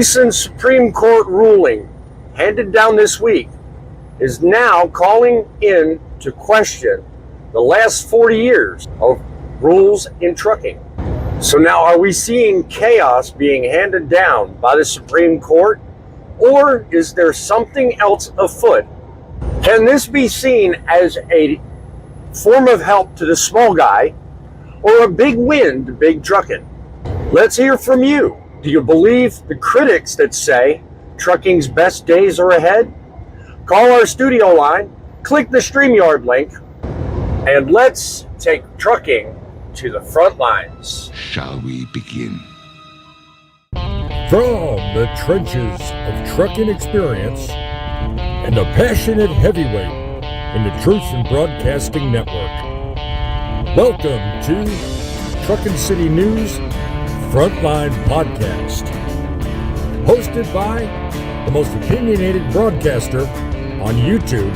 Recent Supreme Court ruling handed down this week is now calling in to question the last 40 years of rules in trucking. So now, are we seeing chaos being handed down by the Supreme Court, or is there something else afoot? Can this be seen as a form of help to the small guy, or a big win to big trucking? Let's hear from you. Do you believe the critics that say trucking's best days are ahead? Call our studio line, click the StreamYard link, and let's take trucking to the front lines. Shall we begin? From the trenches of trucking experience and a passionate heavyweight in the Truth in Broadcasting Network, welcome to Truckin City News Frontline Podcast, hosted by the most opinionated broadcaster on YouTube,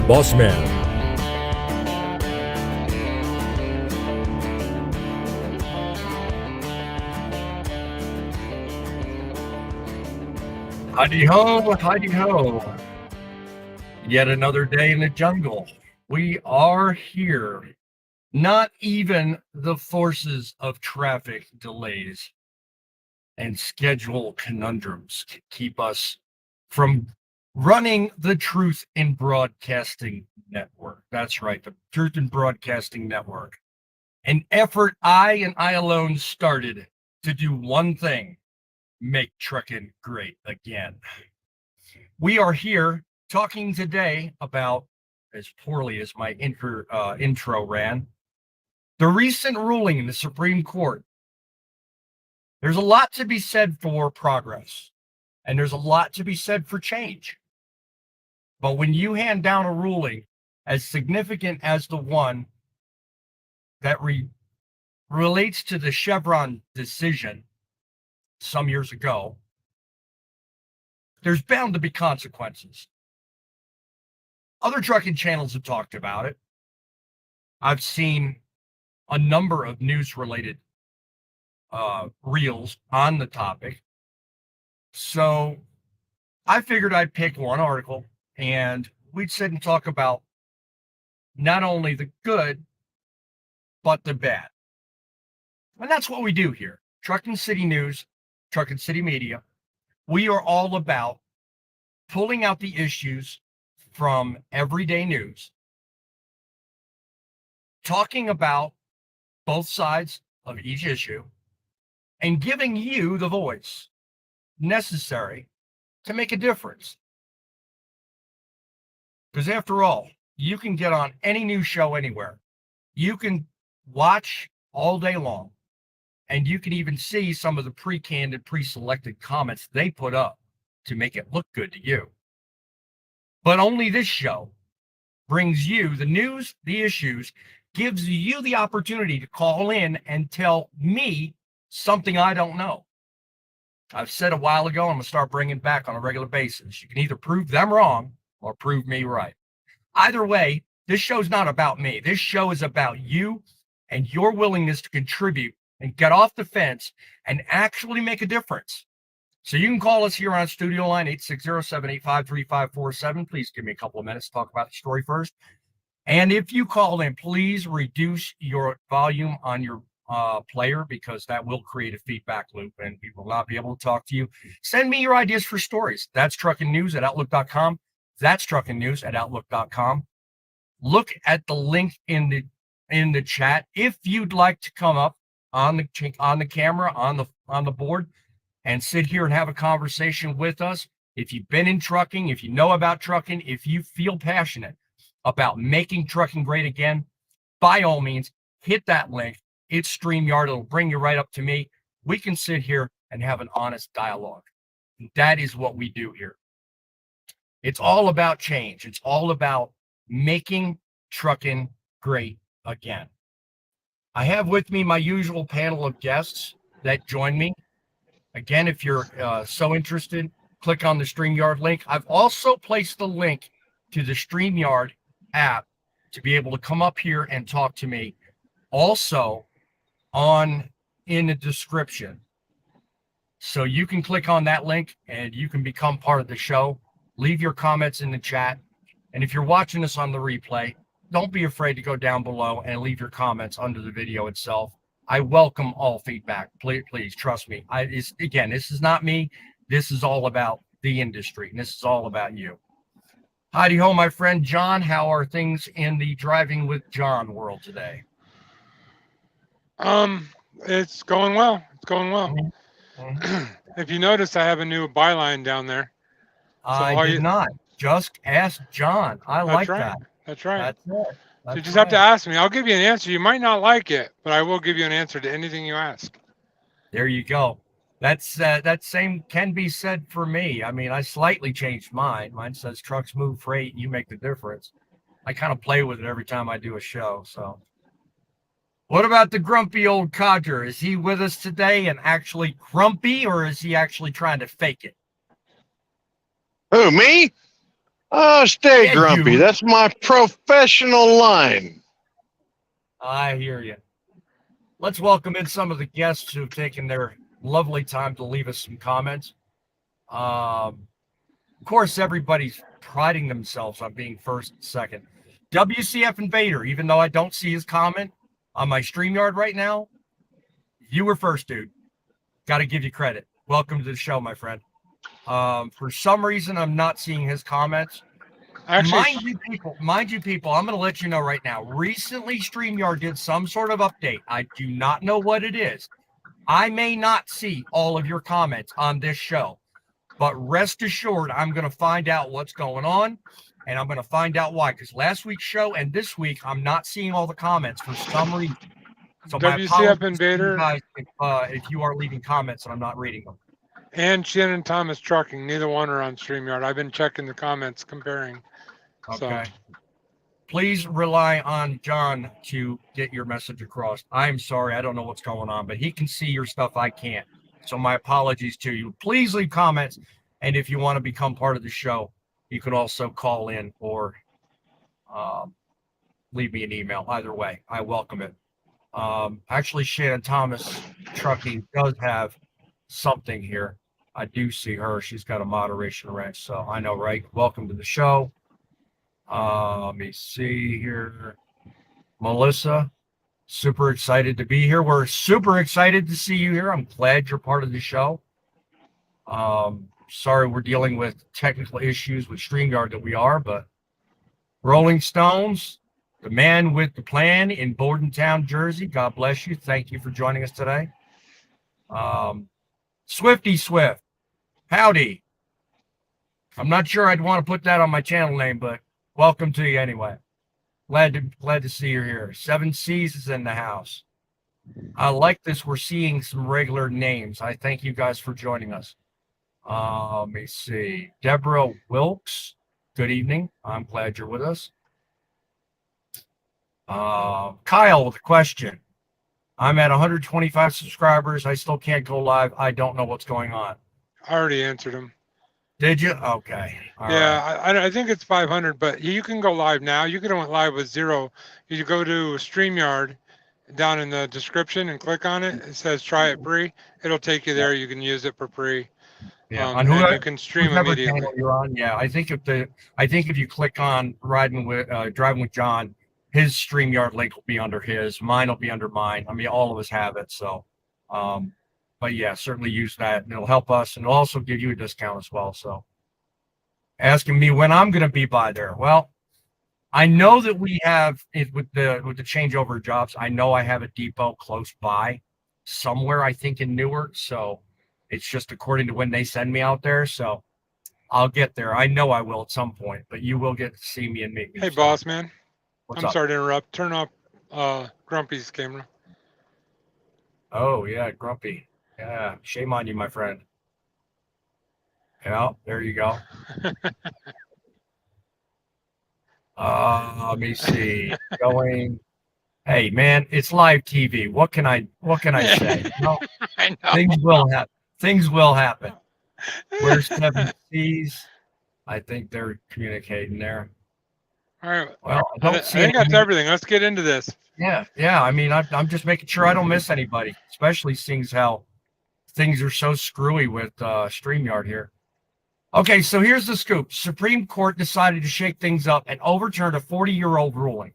Boss Man. Hidey ho, hidey ho. Yet another day in the jungle. We are here. Not even the forces of traffic delays and schedule conundrums can keep us from running the Truth in Broadcasting Network. That's right, the Truth in Broadcasting Network. An effort I and I alone started to do one thing: make trucking great again. We are here talking today about, as poorly as my intro ran, the recent ruling in the Supreme Court. There's a lot to be said for progress, and there's a lot to be said for change. But when you hand down a ruling as significant as the one that relates to the Chevron decision some years ago, there's bound to be consequences. Other trucking channels have talked about it. I've seen a number of news-related reels on the topic. So I figured I'd pick one article and we'd sit and talk about not only the good, but the bad. And that's what we do here. Trucking City News, Trucking City Media. We are all about pulling out the issues from everyday news, talking about both sides of each issue, and giving you the voice necessary to make a difference. Because after all, you can get on any news show anywhere. You can watch all day long, and you can even see some of the pre-canned and pre-selected comments they put up to make it look good to you. But only this show brings you the news, the issues, gives you the opportunity to call in and tell me something I don't know. I've said a while ago, I'm going to start bringing back on a regular basis. You can either prove them wrong or prove me right. Either way, this show's not about me. This show is about you and your willingness to contribute and get off the fence and actually make a difference. So you can call us here on studio line 860-785-3547. Please give me a couple of minutes to talk about the story first. And if you call in, please reduce your volume on your player, because that will create a feedback loop and we will not be able to talk to you. Send me your ideas for stories. That's truckingnews@outlook.com. That's truckingnews@outlook.com. Look at the link in the chat if you'd like to come up on the camera, on the board, and sit here and have a conversation with us. If you've been in trucking, if you know about trucking, if you feel passionate about making trucking great again, by all means, hit that link. It's StreamYard. It'll bring you right up to me. We can sit here and have an honest dialogue. And that is what we do here. It's all about change. It's all about making trucking great again. I have with me my usual panel of guests that join me. Again, if you're so interested, click on the StreamYard link. I've also placed the link to the StreamYard app to be able to come up here and talk to me. Also, in the description. So you can click on that link and you can become part of the show. Leave your comments in the chat. And if you're watching this on the replay, don't be afraid to go down below and leave your comments under the video itself. I welcome all feedback. Please trust me. Again, this is not me. This is all about the industry. And this is all about you. Heidi ho, my friend John. How are things in the Driving with John world today? It's going well. It's going well. Mm-hmm. If you notice, I have a new byline down there. I did not. Just ask John. I like that. That's right. That's it. So you just have to ask me. I'll give you an answer. You might not like it, but I will give you an answer to anything you ask. There you go. That same can be said for me. I mean, I slightly changed mine. Mine says trucks move freight. You make the difference. I kind of play with it every time I do a show. So what about the grumpy old codger? Is he with us today and actually grumpy, or is he actually trying to fake it? Who, me? Stay grumpy. You. That's my professional line. I hear you. Let's welcome in some of the guests who've taken their lovely time to leave us some comments. Of course, everybody's priding themselves on being first and second. WCF Invader, even though I don't see his comment on my StreamYard right now, you were first, dude. Got to give you credit. Welcome to the show, my friend. For some reason, I'm not seeing his comments. Actually, mind you, people, I'm going to let you know right now. Recently, StreamYard did some sort of update. I do not know what it is. I may not see all of your comments on this show, but rest assured, I'm going to find out what's going on, and I'm going to find out why. Because last week's show and this week, I'm not seeing all the comments for some reason. So WCF Invader, guys, if you are leaving comments and I'm not reading them. And Shannon Thomas Trucking, neither one are on StreamYard. I've been checking the comments, comparing. Okay. So. Please rely on John to get your message across. I'm sorry, I don't know what's going on, but he can see your stuff. I can't. So my apologies to you. Please leave comments. And if you want to become part of the show, you can also call in or leave me an email. Either way, I welcome it. Actually, Shannon Thomas Trucking does have something here. I do see her. She's got a moderation rank. So I know, right? Welcome to the show. Let me see here. Melissa, super excited to be here. We're super excited to see you here. I'm glad you're part of the show. Sorry we're dealing with technical issues with StreamYard that we are, but Rolling Stones, the man with the plan in Bordentown, Jersey. God bless you. Thank you for joining us today. Swifty Swift, howdy. I'm not sure I'd want to put that on my channel name, but welcome to you anyway. Glad to see you here. 7 C's is in the house. I like this. We're seeing some regular names. I thank you guys for joining us. Let me see. Deborah Wilkes, good evening. I'm glad you're with us. Kyle with a question. I'm at 125 subscribers. I still can't go live. I don't know what's going on. I already answered him. Did you? Okay. All yeah, right. I think it's 500, but you can go live now. You can go live with 0. You go to StreamYard down in the description and click on it. It says try it free. It'll take you there. You can use it for free. Yeah, and you can stream immediately. You're on. Yeah, I think if you click on driving with John, his StreamYard link will be under his. Mine will be under mine. I mean, all of us have it. So, but yeah, certainly use that. And it'll help us, and it'll also give you a discount as well. So, asking me when I'm going to be by there. Well, I know that we have it with the changeover of jobs. I know I have a depot close by somewhere. I think in Newark. So. It's just according to when they send me out there. So I'll get there. I know I will at some point, but you will get to see me and meet me. Hey, boss man. What's I'm up? sorry to interrupt. Turn off Grumpy's camera. Oh, yeah, Grumpy. Yeah, shame on you, my friend. Yeah, there you go. Let me see. Going. Hey, man, it's live TV. What can I say? No, I know. Things will happen. Things will happen. Where's 7 C's? I think they're communicating there. All right. Well, I think that's everything. Let's get into this. Yeah. I mean, I'm just making sure I don't miss anybody, especially seeing how things are so screwy with StreamYard here. Okay, so here's the scoop. Supreme Court decided to shake things up and overturned a 40-year-old ruling.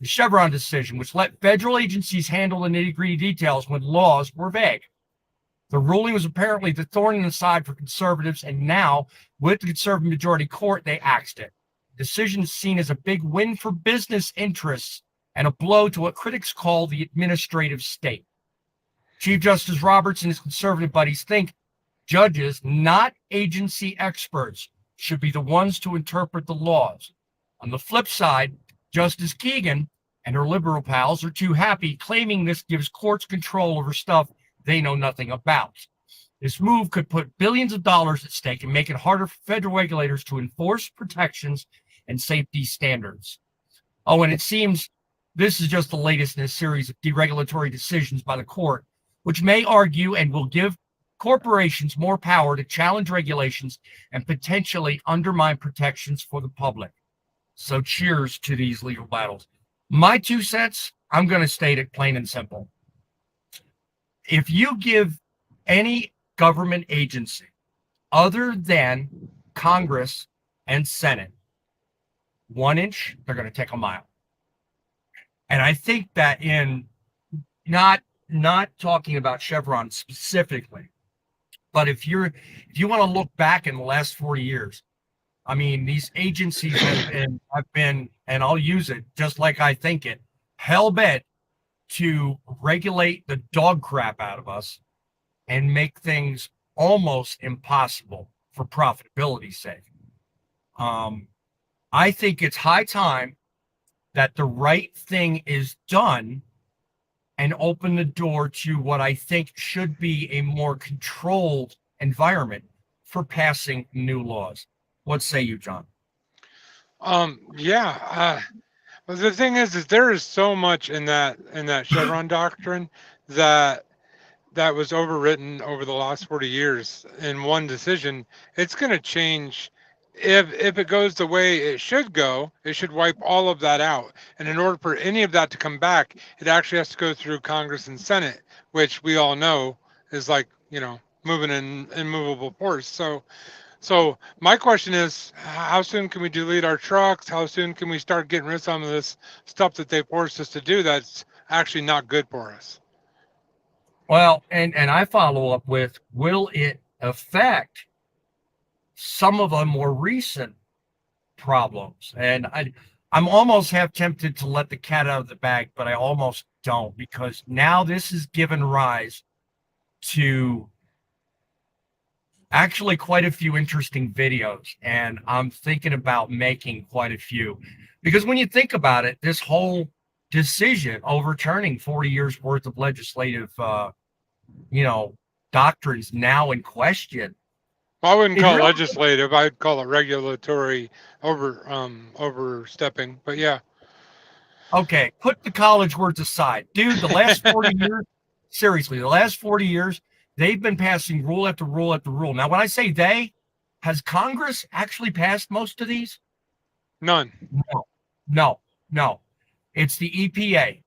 The Chevron decision, which let federal agencies handle the nitty-gritty details when laws were vague. The ruling was apparently the thorn in the side for conservatives, and now, with the conservative majority court, they axed it. The decision is seen as a big win for business interests and a blow to what critics call the administrative state. Chief Justice Roberts and his conservative buddies think judges, not agency experts, should be the ones to interpret the laws. On the flip side, Justice Kagan and her liberal pals are too happy, claiming this gives courts control over stuff they know nothing about. This move could put billions of dollars at stake and make it harder for federal regulators to enforce protections and safety standards. Oh, and it seems this is just the latest in a series of deregulatory decisions by the court, which may argue and will give corporations more power to challenge regulations and potentially undermine protections for the public. So cheers to these legal battles. My 2 cents, I'm going to state it plain and simple. If you give any government agency other than Congress and Senate 1 inch, they're going to take a mile. And I think that in not talking about Chevron specifically, but if you want to look back in the last 40 years, I mean, these agencies have been, and I'll use it just like I think it, hell-bent to regulate the dog crap out of us and make things almost impossible for profitability's sake. I think it's high time that the right thing is done and open the door to what I think should be a more controlled environment for passing new laws. What say you, John? Yeah. Well, the thing is there is so much in that Chevron doctrine that was overwritten over the last 40 years in one decision. It's going to change. If it goes the way it should go, it should wipe all of that out. And in order for any of that to come back, it actually has to go through Congress and Senate, which we all know is like, moving in immovable force. So my question is, how soon can we delete our trucks? How soon can we start getting rid of some of this stuff that they forced us to do that's actually not good for us? Well, and I follow up with, will it affect some of the more recent problems? And I'm almost half tempted to let the cat out of the bag, but I almost don't, because now this has given rise to actually quite a few interesting videos, and I'm thinking about making quite a few, because when you think about it, this whole decision overturning 40 years worth of legislative doctrines now in question. Well, I wouldn't call it legislative. I'd call it regulatory overstepping, but yeah. Okay, put the college words aside. Dude, the last 40 years, seriously, the last 40 years, they've been passing rule after rule after rule. Now, when I say they, has Congress actually passed most of these? None. No. It's the EPA.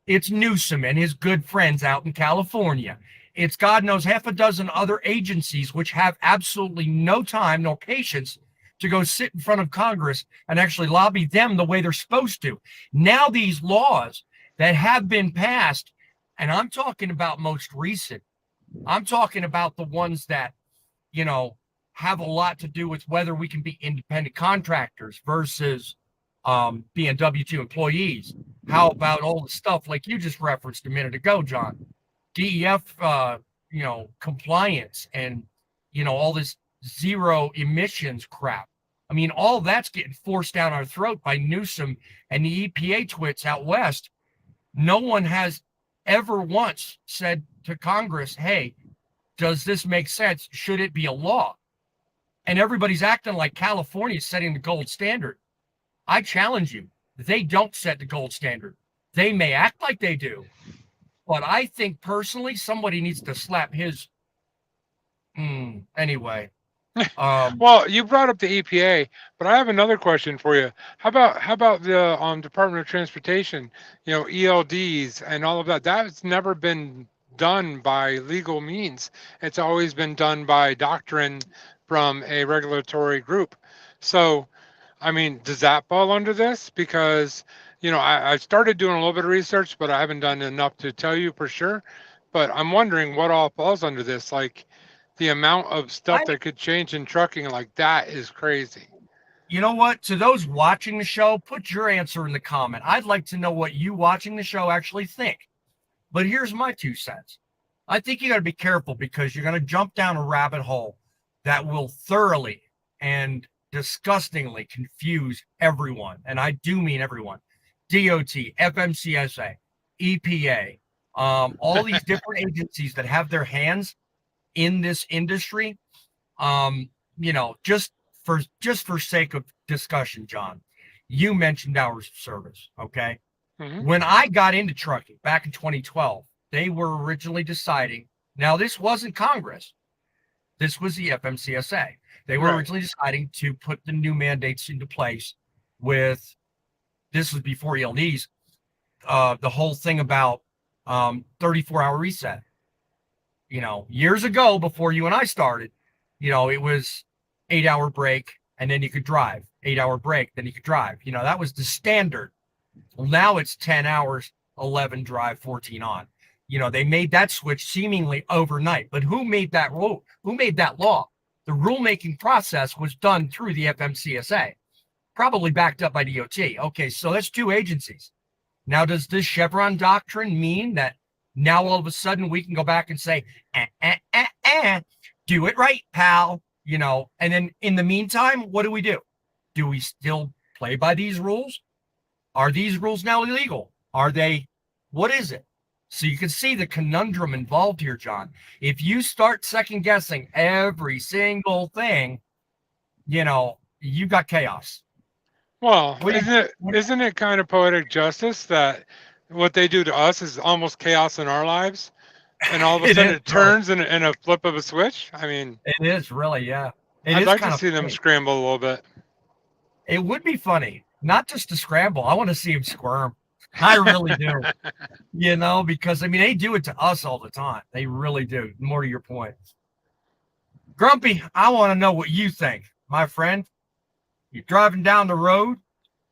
It's Newsom and his good friends out in California. It's God knows half a dozen other agencies which have absolutely no time nor patience to go sit in front of Congress and actually lobby them the way they're supposed to. Now these laws that have been passed, and I'm talking about most recent, I'm talking about the ones that, have a lot to do with whether we can be independent contractors versus being W-2 employees. How about all the stuff like you just referenced a minute ago, John? DEF, compliance and, all this zero emissions crap. I mean, all that's getting forced down our throat by Newsom and the EPA twits out west. No one has ever once said to Congress, hey, does this make sense? Should it be a law? And everybody's acting like California is setting the gold standard. I challenge you. They don't set the gold standard. They may act like they do. But I think personally, somebody needs to slap his. Anyway. Well, you brought up the EPA, but I have another question for you. How about the Department of Transportation? ELDs and all of that. That's never been done by legal means. It's always been done by doctrine from a regulatory group. So, I mean, does that fall under this? Because, I started doing a little bit of research, but I haven't done enough to tell you for sure. But I'm wondering what all falls under this. Like the amount of stuff that could change in trucking, like that is crazy. You know what? To those watching the show, put your answer in the comment. I'd like to know what you watching the show actually think. But here's my 2 cents. I think you got to be careful because you're going to jump down a rabbit hole that will thoroughly and disgustingly confuse everyone. And I do mean everyone. DOT, FMCSA, EPA, all these different agencies that have their hands in this industry. Just for sake of discussion, John, you mentioned hours of service. Okay. Mm-hmm. When I got into trucking back in 2012, they were originally deciding. Now, this wasn't Congress. This was the FMCSA. They were originally deciding to put the new mandates into place with, this was before ELDs, the whole thing about 34-hour reset. Years ago, before you and I started, it was 8-hour break and then you could drive. 8-hour break, then you could drive. That was the standard. Well, now it's 10 hours, 11 drive, 14 on. They made that switch seemingly overnight. But who made that rule? Who made that law? The rulemaking process was done through the FMCSA, probably backed up by DOT. Okay, so that's 2 agencies. Now, does this Chevron doctrine mean that now all of a sudden we can go back and say, do it right, pal? And then in the meantime, what do? Do we still play by these rules? Are these rules now illegal? Are they? What is it? So you can see the conundrum involved here, John. If you start second guessing every single thing, you got chaos. Well, isn't it kind of poetic justice that what they do to us is almost chaos in our lives? And all of a sudden it turns in a flip of a switch? I mean, it is really, yeah. I'd like to see them scramble a little bit. It would be funny, not just to scramble. I want to see them squirm. I really do. Because they do it to us all the time. They really do. More to your point. Grumpy, I want to know what you think, my friend. You're driving down the road.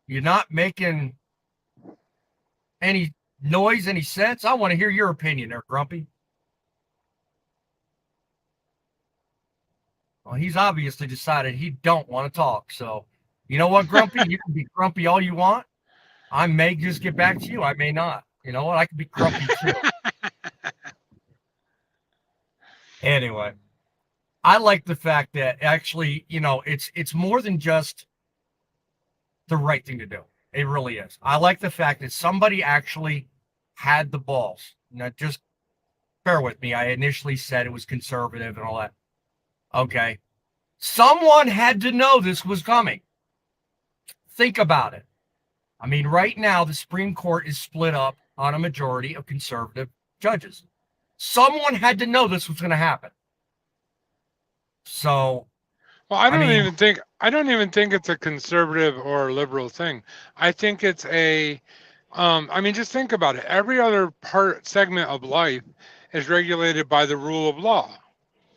You're not making any noise, any sense. I want to hear your opinion there, Grumpy. Well, he's obviously decided he don't want to talk. So, you know what, Grumpy? You can be grumpy all you want. I may just get back to you. I may not. You know what? I could be grumpy too. Anyway, I like the fact that actually, it's more than just the right thing to do. It really is. I like the fact that somebody actually had the balls. Now, just bear with me. I initially said it was conservative and all that. Okay. Someone had to know this was coming. Think about it. Right now, the Supreme Court is split up on a majority of conservative judges. Someone had to know this was going to happen. So, well, I don't even think it's a conservative or liberal thing. I think it's just think about it. Every other segment of life is regulated by the rule of law.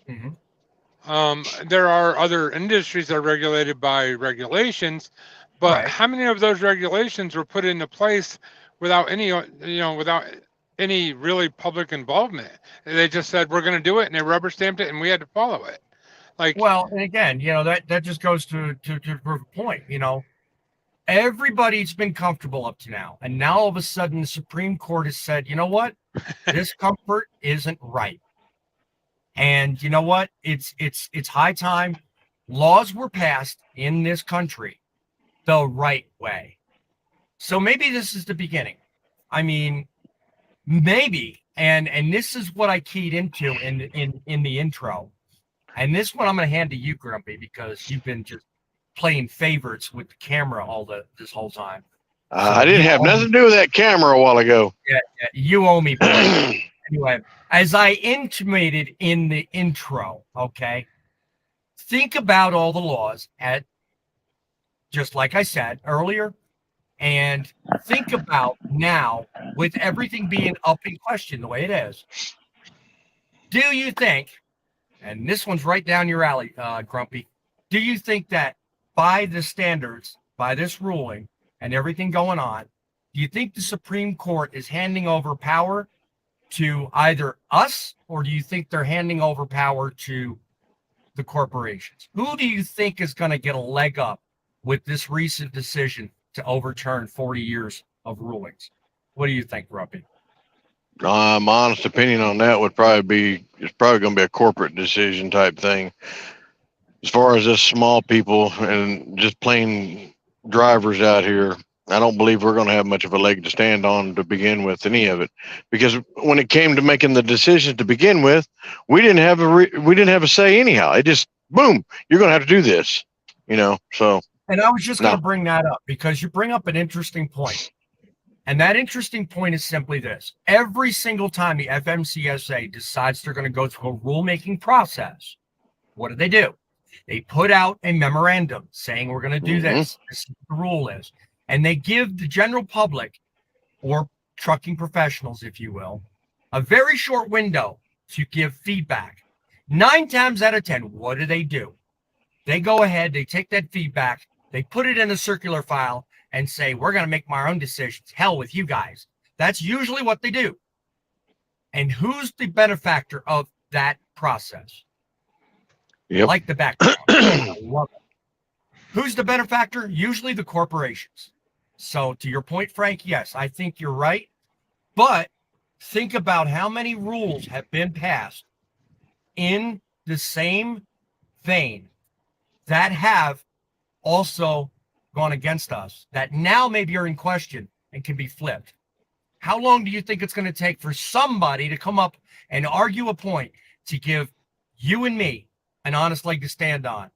Mm-hmm. There are other industries that are regulated by regulations, but how many of those regulations were put into place without any really public involvement? They just said, we're going to do it, and they rubber stamped it, and we had to follow it. And again, that just goes to prove a point. Everybody's been comfortable up to now, and now all of a sudden the Supreme Court has said, you know what, this comfort isn't right. And you know what, it's high time laws were passed in this country the right way. So maybe this is the beginning. Maybe, and this is what I keyed into in the intro. And this one I'm going to hand to you, Grumpy, because you've been just playing favorites with the camera this whole time. I didn't have nothing to do with that camera a while ago. Yeah, you owe me. Anyway, as I intimated in the intro, okay, think about all the laws just like I said earlier, and think about now with everything being up in question the way it is. Do you think, and this one's right down your alley, Grumpy, do you think that by the standards, by this ruling and everything going on, do you think the Supreme Court is handing over power to either us, or do you think they're handing over power to the corporations? Who do you think is going to get a leg up with this recent decision to overturn 40 years of rulings? What do you think, Grumpy? My honest opinion on that would probably be it's probably going to be a corporate decision type thing. As far as just small people and just plain drivers out here, I don't believe we're going to have much of a leg to stand on to begin with, any of it, because when it came to making the decision to begin with, we didn't have a say anyhow. It just boom, you're going to have to do this, So. And I was just going to bring that up because you bring up an interesting point. And that interesting point is simply this. Every single time the FMCSA decides they're going to go through a rulemaking process, what do? They put out a memorandum saying we're going to do this. This is what the rule is. And they give the general public, or trucking professionals, if you will, a very short window to give feedback. 9 times out of 10, what do? They go ahead, they take that feedback, they put it in a circular file, and say, we're going to make my own decisions. Hell with you guys. That's usually what they do. And who's the benefactor of that process? Yep. Like the background. I love it. Who's the benefactor? Usually the corporations. So to your point, Frank, yes, I think you're right. But think about how many rules have been passed in the same vein that have also gone against us, that now maybe are in question and can be flipped. How long do you think it's going to take for somebody to come up and argue a point to give you and me an honest leg to stand on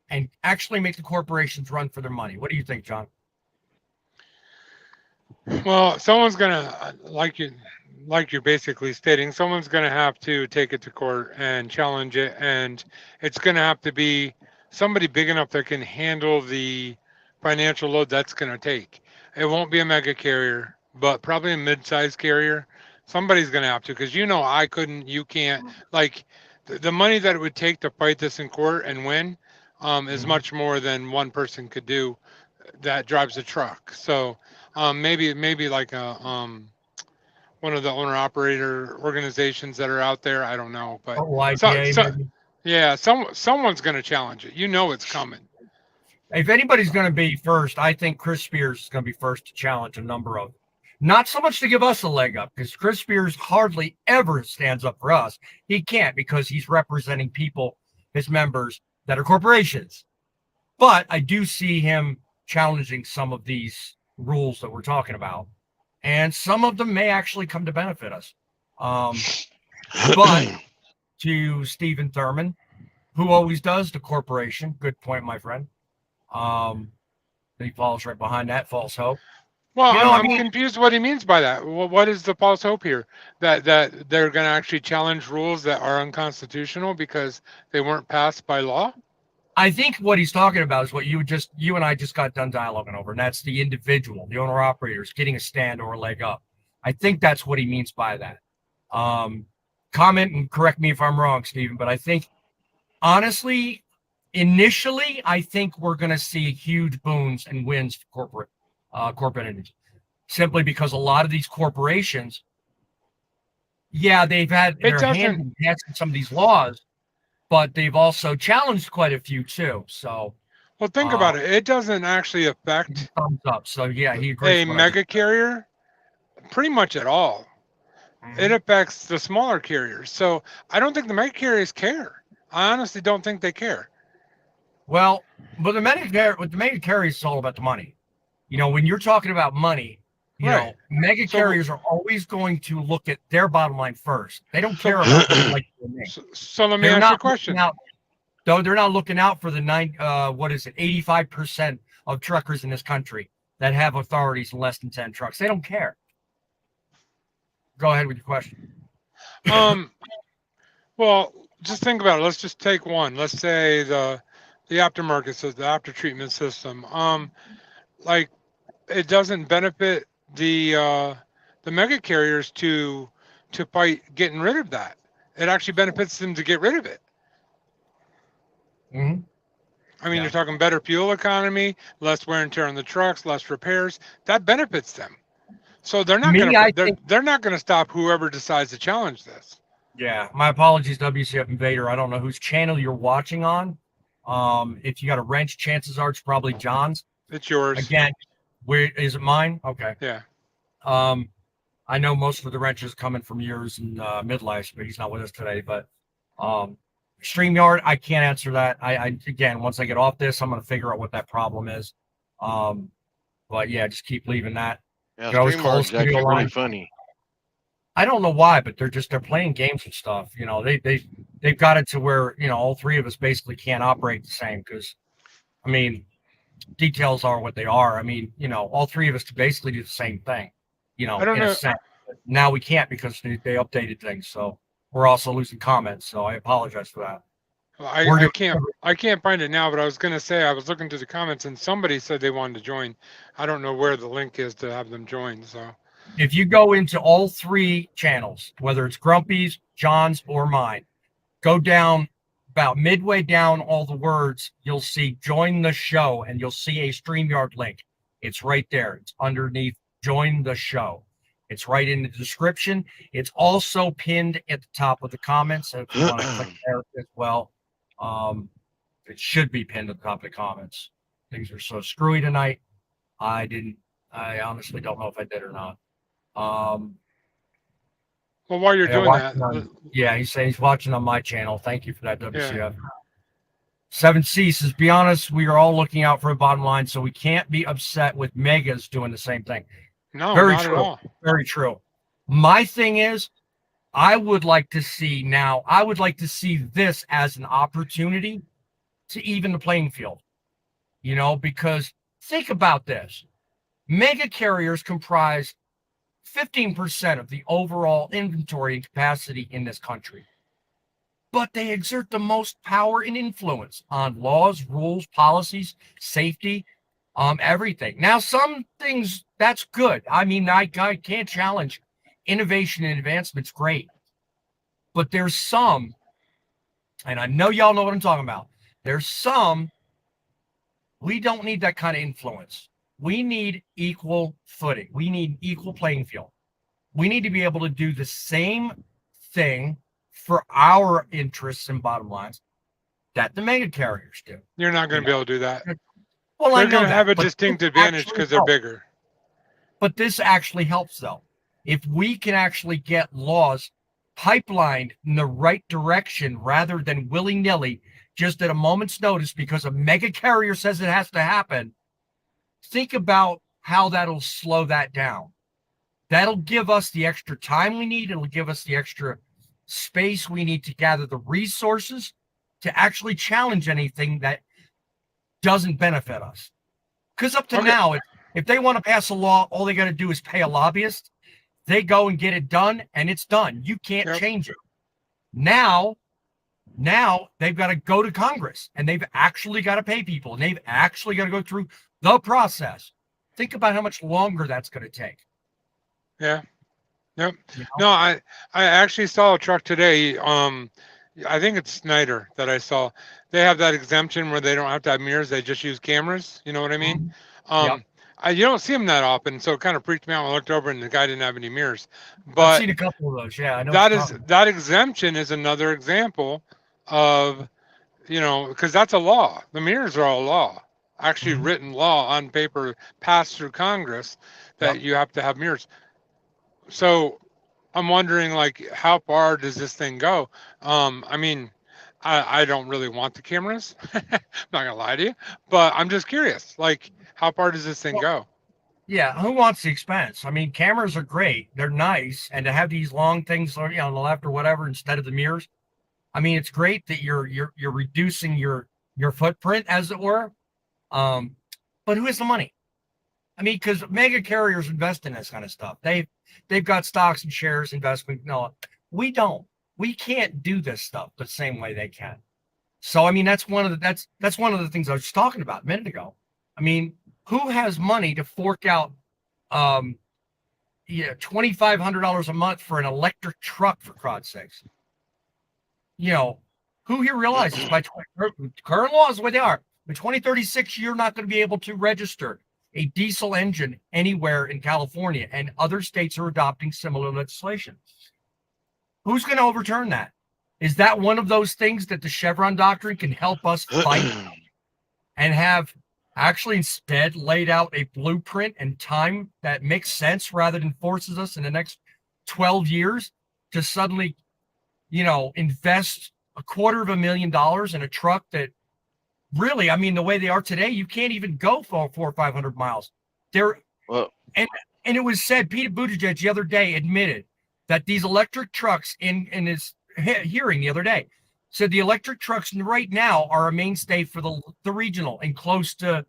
and actually make the corporations run for their money? What do you think, John? Well, someone's going to, like you're basically stating, someone's going to have to take it to court and challenge it. And it's going to have to be somebody big enough that can handle the financial load that's going to take. It won't be a mega carrier, but probably a mid-sized carrier. Somebody's going to have to, because I couldn't, you can't. Like the money that it would take to fight this in court and win is much more than one person could do that drives a truck. So maybe like a one of the owner operator organizations that are out there. I don't know, but someone's going to challenge it. It's coming. If anybody's going to be first, I think Chris Spears is going to be first to challenge a number of, not so much to give us a leg up, because Chris Spears hardly ever stands up for us. He can't, because he's representing people, his members, that are corporations. But I do see him challenging some of these rules that we're talking about. And some of them may actually come to benefit us. But to Stephen Thurman, who always does the corporation, good point, my friend. He falls right behind that false hope. Well, I'm confused what he means by that. Well, what is the false hope here? That they're going to actually challenge rules that are unconstitutional because they weren't passed by law? I think what he's talking about is what you and I just got done dialoguing over, and that's the individual, the owner operators getting a stand or a leg up. I think that's what he means by that. Comment and correct me if I'm wrong, Stephen, but I think, honestly, initially, I think we're going to see huge boons and wins for corporate entities, simply because a lot of these corporations, they've had their hand in passing some of these laws, but they've also challenged quite a few too. So, well, think about it. It doesn't actually affect thumbs up. So he agrees. A mega carrier pretty much at all. It affects the smaller carriers. So I don't think the mega carriers care. I honestly don't think they care. Well, but the mega carriers is all about the money. When you're talking about money, mega carriers are always going to look at their bottom line first. They don't care about So let me ask you a question. Though they're not looking out for the 85% of truckers in this country that have authorities in less than 10 trucks. They don't care. Go ahead with your question. Well, just think about it. Let's just take one. Let's say the aftermarket system, the after treatment system. Like it doesn't benefit the mega carriers to fight getting rid of that. it actually benefits them to get rid of it. Mhm. I mean, Yeah. you're talking better fuel economy, less wear and tear on the trucks, less repairs. That benefits them. So they're not Me, going I to think, they're not going to stop whoever decides to challenge this. yeah, my apologies, WCF Invader. I don't know whose channel you're watching on. If you got a wrench, chances are it's probably John's. It's yours. Again, where is it mine? Okay. Yeah. I know most of the wrenches coming from yours in midlife, but he's not with us today. But StreamYard, I can't answer that. I again, once I get off this, I'm going to figure out what that problem is. But yeah, just keep leaving that. Yeah, You can always call StreamYard's studio actually really line. funny. I don't know why, but they're playing games and stuff. You know, they've got it to where, you know, all three of us basically can't operate the same because, I mean, details are what they are. I mean, you know, all three of us could basically do the same thing, you know, I don't in a know. sense. But now we can't because they updated things. So we're also losing comments. So I apologize for that. I can't find it now, but I was going to say I was looking through the comments and somebody said they wanted to join. I don't know where the link is to have them join. So If you go into all three channels, whether it's Grumpy's, John's, or mine, go down about midway down all the words, you'll see join the show and you'll see a StreamYard link. It's right there. It's underneath join the show. It's right in the description. It's also pinned at the top of the comments. So if you want to click there as well, it should be pinned at the top of the comments. Things are so screwy tonight. I honestly don't know if I did or not. well, while you're Yeah, doing that, yeah, he's saying he's watching on my channel. Thank you for that, WCF. Yeah. 7C says, be honest, we are all looking out for a bottom line, so we can't be upset with megas doing the same thing. no, Very not true. at all. Very true. My thing is, I would like to see this as an opportunity to even the playing field, you know, because think about this. Mega carriers comprise 15% of the overall inventory and capacity in this country, but they exert the most power and influence on laws, rules, policies, safety, everything. Now, some things that's good. I mean, I can't challenge innovation and advancement's great, but there's some, and I know y'all know what I'm talking about. There's some, we don't need that kind of influence. We need equal footing. We need equal playing field. We need to be able to do the same thing for our interests and bottom lines that the mega carriers do. You're not going to be able to do that. Well, They're going to have a distinct advantage because they're bigger. But this actually helps, though. If we can actually get laws pipelined in the right direction rather than willy-nilly, just at a moment's notice because a mega carrier says it has to happen, think about how that'll slow that down. That'll give us the extra time we need. It'll give us the extra space we need to gather the resources to actually challenge anything that doesn't benefit us. Because up to now, if they want to pass a law, all they got to do is pay a lobbyist. They go and get it done, and it's done. You can't change it. Now they've got to go to Congress, and they've actually got to pay people, and they've actually got to go through the process. Think about how much longer that's going to take. Yeah. Yep. You know? No, I actually saw a truck today. I think it's Snyder that I saw. They have that exemption where they don't have to have mirrors. They just use cameras. You know what I mean? You don't see them that often, so it kind of freaked me out when I looked over and the guy didn't have any mirrors. But I've seen a couple of those. Yeah, I know. That exemption is another example of, you know, because that's a law. The mirrors are a law, actually written law on paper, passed through Congress that you have to have mirrors. So I'm wondering, like, how far does this thing go? I mean, I don't really want the cameras. I'm not gonna lie to you, but I'm just curious, like, how far does this thing go? Yeah, who wants the expense? I mean, cameras are great; they're nice, and to have these long things, you know, on the left or whatever instead of the mirrors, I mean, it's great that you're reducing your footprint, as it were. But who has the money? I mean, because mega carriers invest in this kind of stuff. They've got stocks and shares investment. No, we don't. We can't do this stuff the same way they can. So I mean, that's one of the things I was talking about a minute ago. I mean, who has money to fork out $2,500 a month for an electric truck, for God's sakes? who here realizes by current laws, the way they are, by 2036, you're not going to be able to register a diesel engine anywhere in California, and other states are adopting similar legislation. Who's going to overturn that? Is that one of those things that the Chevron doctrine can help us fight and have actually instead laid out a blueprint and time that makes sense rather than forces us in the next 12 years to suddenly, invest $250,000 in a truck that really, I mean, the way they are today, you can't even go for 400 or 500 miles. And it was said, Pete Buttigieg the other day admitted that these electric trucks in his hearing the other day said the electric trucks right now are a mainstay for the regional and close to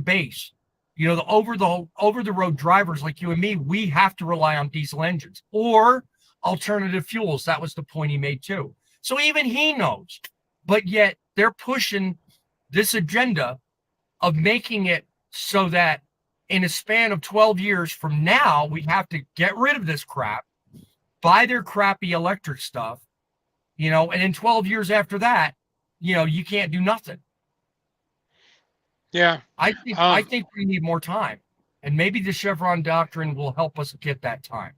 base. The over the road drivers like you and me, we have to rely on diesel engines or alternative fuels. That was the point he made too. So even he knows, but yet they're pushing this agenda of making it so that in a span of 12 years from now, we have to get rid of this crap, buy their crappy electric stuff, and in 12 years after that, you can't do nothing. Yeah. I think we need more time, and maybe the Chevron doctrine will help us get that time.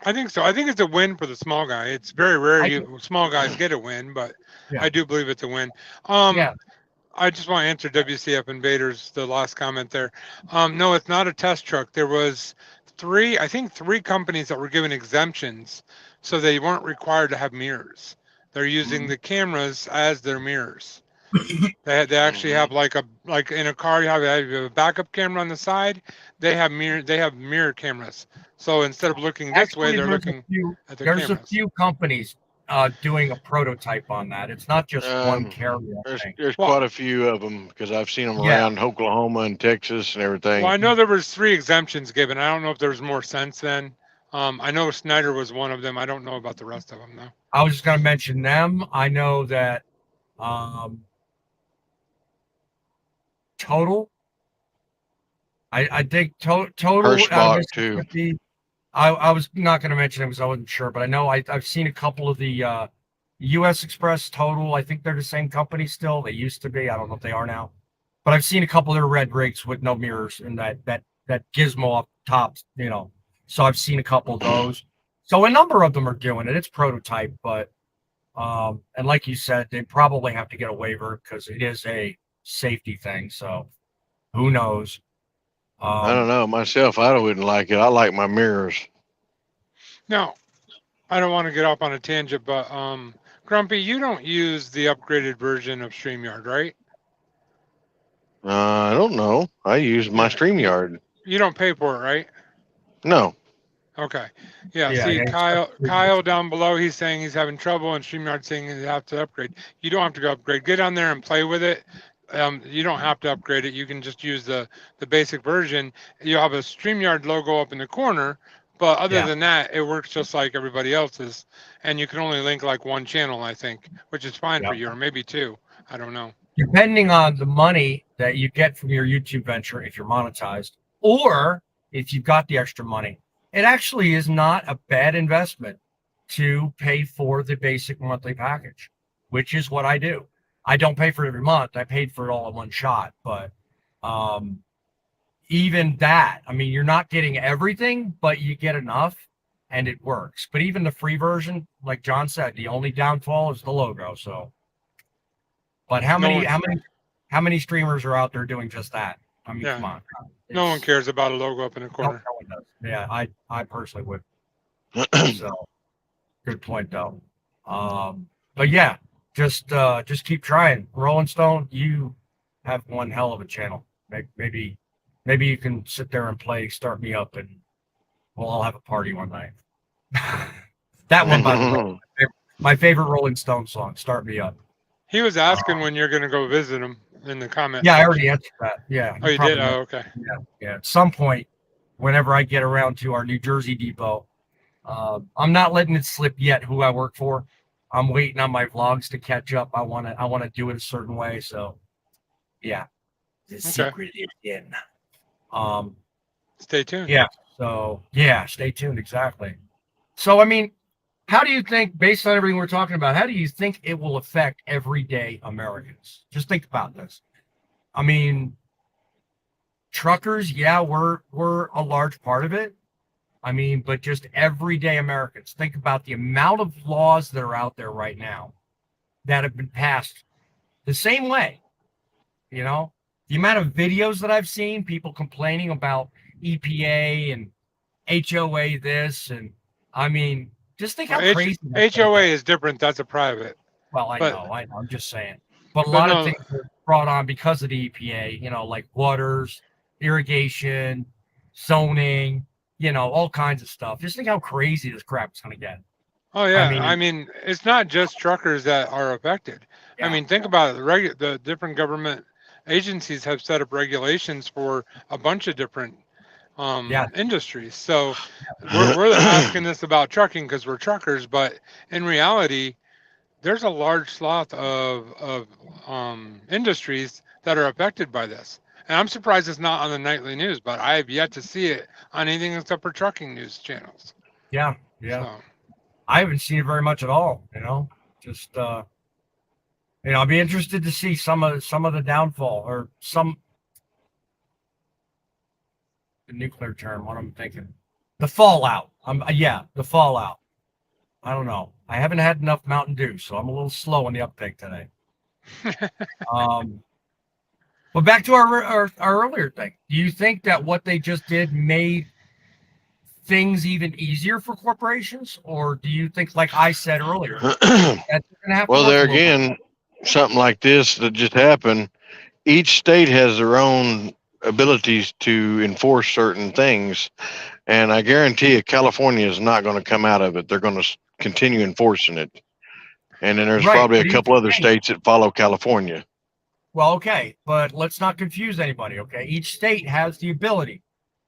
I think so. I think it's a win for the small guy. It's very rare small guys get a win, but Yeah. I do believe it's a win. I just want to answer WCF Invaders, the last comment there. No, it's not a test truck. There was three companies that were given exemptions, so they weren't required to have mirrors. They're using the cameras as their mirrors. They actually have like in a car you have a backup camera on the side. They have mirror cameras. So instead of looking this way, they're looking at their cameras. There's a few companies doing a prototype on that. It's not just one carrier. There's quite a few of them because I've seen them around Oklahoma and Texas and everything. Well, I know there was 3 exemptions given. I don't know if there's more since then. I know Snyder was one of them. I don't know about the rest of them though. I was just going to mention them. I know that Total. I think Total. Too. I was not going to mention it because I wasn't sure, but I know I've seen a couple of the U.S. Express, Total. I think they're the same company still. They used to be. I don't know if they are now, but I've seen a couple of their red rigs with no mirrors and that gizmo up top. So I've seen a couple of those. So a number of them are doing it. It's prototype, but and like you said, they probably have to get a waiver because it is a safety thing. So who knows? I don't know myself. I wouldn't like it. I like my mirrors. No, I don't want to get off on a tangent, but Grumpy, you don't use the upgraded version of StreamYard, right? I don't know. I use my StreamYard. You don't pay for it, right? No. Okay. Yeah. See, Kyle down below, he's saying he's having trouble, and StreamYard saying you have to upgrade. You don't have to go upgrade. Get on there and play with it. You don't have to upgrade it. You can just use the basic version. You'll have a StreamYard logo up in the corner, but other than that, it works just like everybody else's. And you can only link like one channel, I think, which is fine for you, or maybe 2. I don't know. Depending on the money that you get from your YouTube venture, if you're monetized, or if you've got the extra money, it actually is not a bad investment to pay for the basic monthly package, which is what I do. I don't pay for it every month. I paid for it all in one shot. But even that, I mean, you're not getting everything, but you get enough and it works. But even the free version, like John said, the only downfall is the logo. So, but how many streamers are out there doing just that? I mean, come on. No one cares about a logo up in the corner. No one does. Yeah, I personally would. So, good point though. But yeah. Just keep trying. Rolling Stone, you have one hell of a channel. Maybe you can sit there and play Start Me Up, and we'll all have a party one night. That one, by the way, my favorite Rolling Stone song, Start Me Up. He was asking when you're going to go visit him in the comments. Yeah, I already answered that. Yeah. Oh, you did? Oh, okay. Yeah. At some point, whenever I get around to our New Jersey depot, I'm not letting it slip yet who I work for. I'm waiting on my vlogs to catch up. I want to do it a certain way. So, yeah, the secret is in. Stay tuned. Yeah. So, yeah, stay tuned. Exactly. So, I mean, How do you think, based on everything we're talking about, how do you think it will affect everyday Americans? Just think about this. I mean, truckers, yeah, we're a large part of it. I mean, but just everyday Americans. Think about the amount of laws that are out there right now that have been passed the same way. You know, the amount of videos that I've seen, people complaining about EPA and HOA this, and I mean, just think how crazy that's gonna HOA get. is different. That's a private. Well, I But know, I'm just saying. But a but lot of no, things are brought on because of the EPA, you know, like waters, irrigation, zoning, you know, all kinds of stuff. Just think how crazy this crap is going to get. oh I yeah, I mean, mean it's not just truckers that are affected. I yeah, mean think about it. The different government agencies have set up regulations for a bunch of different yeah, industries. So we're asking this about trucking because we're truckers, but in reality, there's a large swath of industries that are affected by this. And I'm surprised it's not on the nightly news, but I have yet to see it on anything except for trucking news channels. yeah, yeah. So I haven't seen it very much at all, you know, just, you know, I'd be interested to see some of the downfall or the nuclear term, what I'm thinking. The fallout. Yeah, the fallout. I don't know. I haven't had enough Mountain Dew, so I'm a little slow on the uptake today. Um, but back to our earlier thing. Do you think that what they just did made things even easier for corporations, or do you think, like I said earlier, that they're going to have to Well, work there a little bit? again, something like this that just happened, each state has their own abilities to enforce certain things. And I guarantee you, California is not going to come out of it. They're going to continue enforcing it. And then there's Right, probably a but couple other states that follow California. well, okay, but let's not confuse anybody. Okay, each state has the ability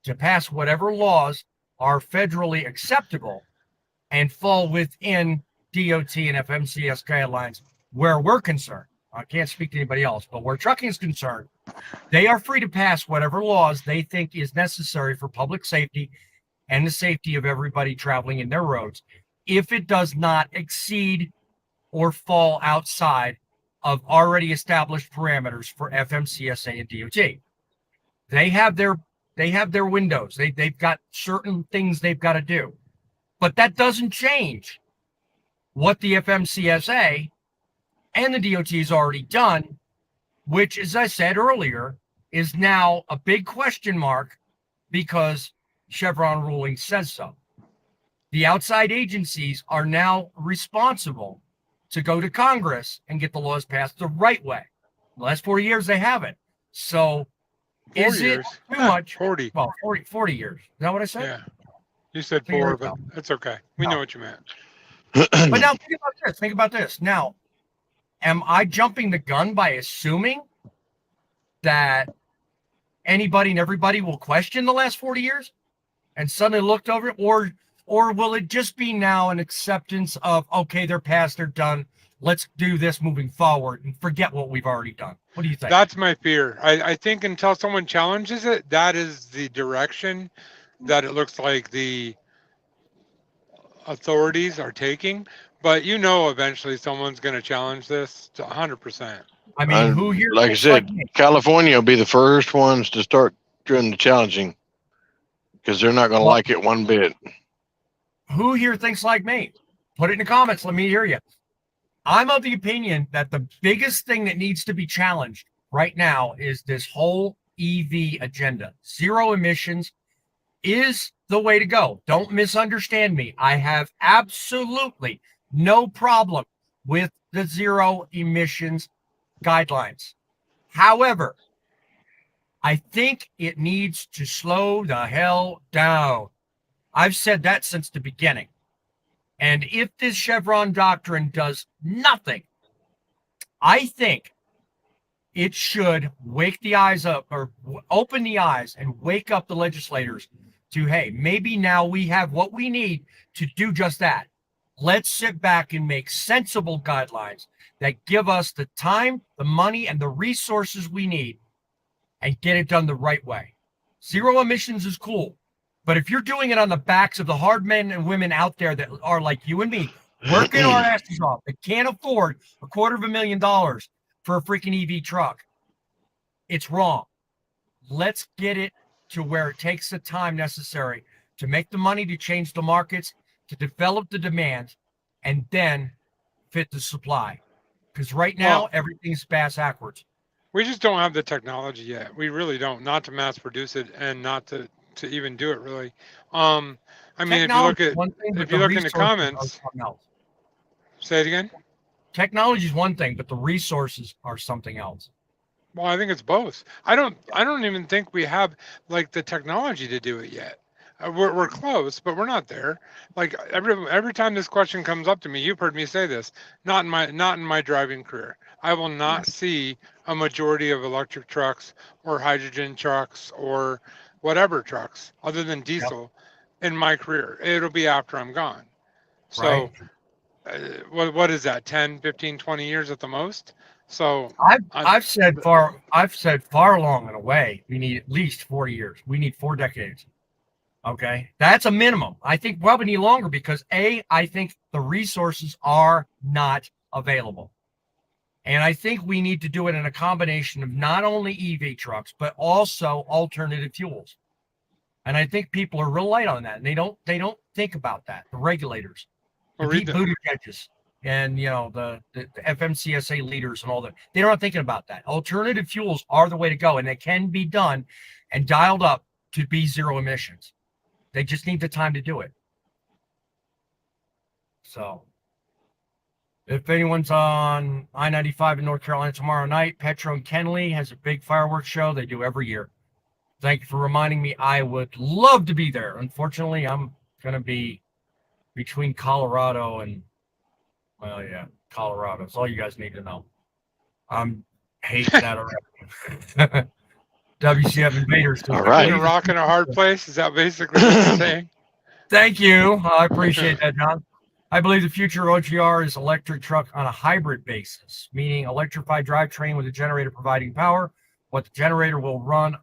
to pass whatever laws are federally acceptable and fall within DOT and FMCS guidelines where we're concerned. I can't speak to anybody else, but where trucking is concerned, they are free to pass whatever laws they think is necessary for public safety and the safety of everybody traveling in their roads if it does not exceed or fall outside of already established parameters for FMCSA and DOT. They have their windows. They've got certain things they've got to do. But that doesn't change what the FMCSA and the DOT has already done, which, as I said earlier, is now a big question mark because Chevron ruling says so. The outside agencies are now responsible to go to Congress and get the laws passed the right way. The last 40 years, they haven't. So 4 is years. it too much? 40. Well, 40 years. Is that what I said? Yeah. You said Figure 4, it but out. that's okay. We No. know what you meant. But now think about this. Think about this. Now, am I jumping the gun by assuming that anybody and everybody will question the last 40 years and suddenly looked over it? Or will it just be now an acceptance of, okay, they're past, they're done. Let's do this moving forward and forget what we've already done. What do you think? That's my fear. I think until someone challenges it, that is the direction that it looks like the authorities are taking. But you know, eventually someone's going to challenge this to 100%. I mean, who here like I thinks said, me? California will be the first ones to start doing the challenging because they're not going to Well- like it one bit. Who here thinks like me? Put it in the comments. Let me hear you. I'm of the opinion that the biggest thing that needs to be challenged right now is this whole EV agenda. Zero emissions is the way to go. Don't misunderstand me. I have absolutely no problem with the zero emissions guidelines. However, I think it needs to slow the hell down. I've said that since the beginning. And if this Chevron doctrine does nothing, I think it should wake the eyes up or open the eyes and wake up the legislators to, hey, maybe now we have what we need to do just that. Let's sit back and make sensible guidelines that give us the time, the money, and the resources we need and get it done the right way. Zero emissions is cool. But if you're doing it on the backs of the hard men and women out there that are like you and me, working our asses off, that can't afford $250,000 for a freaking EV truck, it's wrong. Let's get it to where it takes the time necessary to make the money, to change the markets, to develop the demand, and then fit the supply. Because right now, everything's bass backwards. We just don't have the technology yet. We really don't. Not to mass produce it and not to even do it really. I mean, Technology if you look in the comments, say it again. Technology is one thing, but the resources are something else. Well, I think it's both. I don't even think we have like the technology to do it yet. We're close, but we're not there. Like every time this question comes up to me, you've heard me say this. Not in my driving career. I will not see a majority of electric trucks or hydrogen trucks or whatever trucks other than diesel in my career. It'll be after I'm gone. So what is that? 10, 15, 20 years at the most? So I've said far along and away, we need at least 4 years. We need 4 decades. Okay. That's a minimum. I think probably need longer because I think the resources are not available. And I think we need to do it in a combination of not only EV trucks, but also alternative fuels. And I think people are real light on that. And they don't think about that. The regulators, the Pete Buttigieg's, and the FMCSA leaders and all that. They're not thinking about that. Alternative fuels are the way to go, and it can be done and dialed up to be zero emissions. They just need the time to do it. So if anyone's on I-95 in North Carolina tomorrow night, Petro and Kenley has a big fireworks show they do every year. Thank you for reminding me. I would love to be there. Unfortunately, I'm going to be between Colorado and, Colorado. That's all you guys need to know. I'm hating that already. WCF Invaders. All right. You're rocking a hard place. Is that basically what you're saying? Thank you. I appreciate that, John. I believe the future of OTR is electric truck on a hybrid basis, meaning electrified drivetrain with a generator providing power. What the generator will run